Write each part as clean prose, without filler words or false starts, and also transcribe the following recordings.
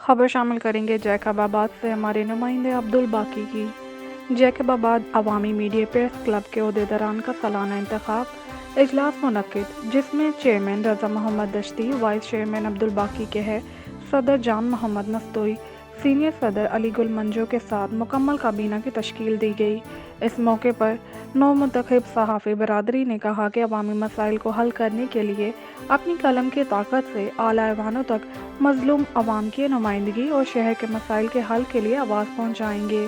खबर शामिल करेंगे जैकबाबाद से हमारे नुमाइंदे अब्दुल बाकी की। जैकबाबाद अवामी मीडिया प्रेस क्लब के ओहदेदारान का सालाना इंतखाब इजलास मुनक्किद, जिसमें चेयरमैन रज़ा मोहम्मद दश्ती, वाइस चेयरमैन अब्दुल बाकी के है, सदर जान मोहम्मद मस्तोई, सीनियर सदर अली गुल मंजो के साथ मुकम्मल काबीना की तश्कील दी गई। इस मौके पर नौ मुंतखब सहाफ़ी बरादरी ने कहा कि अवामी मसाइल को हल करने के लिए अपनी कलम की ताकत से आला ऐवानों तक मजलूम अवाम की नुमाइंदगी और शहर के मसाइल के हल के लिए आवाज़ पहुँचाएंगे।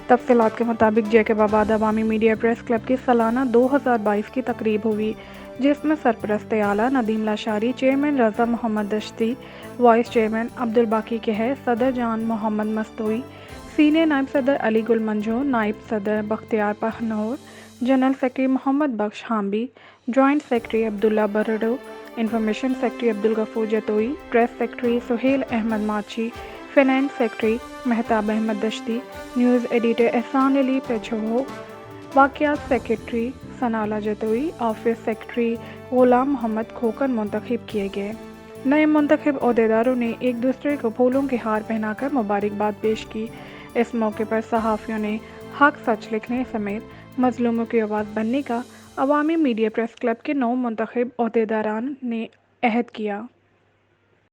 तफसीलात के मुताबिक जैकबाबाद अवामी मीडिया प्रेस क्लब की सालाना 2022 की तकरीब हुई, जिसमें सरपरस्त आला नदीम लाशारी, चेयरमैन रज़ा मोहम्मद दश्ती, वाइस चेयरमैन अब्दुल बाकी के है, सदर जान मोहम्मद मस्तोई, सीनियर नायब सदर अली गुल मंजो, नायब सदर Bakhtiar Pahnor, general secretary Mohammad Bakhsh Hambi, joint secretary Abdullah Bardo, information secretary Abdul Ghafoor Jatoi, press secretary Suhail Ahmed Machi, finance secretary Mahtab Ahmed Dashti, news editor Ehsan Ali Pechoho, वाक़ियात secretary Sanala Jatoi, office secretary Ghulam Mohammad Khokan मुंतखब किए गए। नए मुंतखब ओहदेदारों ने एक दूसरे को फूलों के हार पहनाकर मुबारकबाद पेश की। इस मौके पर सहाफ़ियों ने हक सच लिखने समेत मजलूमों की आवाज़ बनने का अवामी मीडिया प्रेस क्लब के नौ मुंतखब ओहदेदारान ने अहद किया।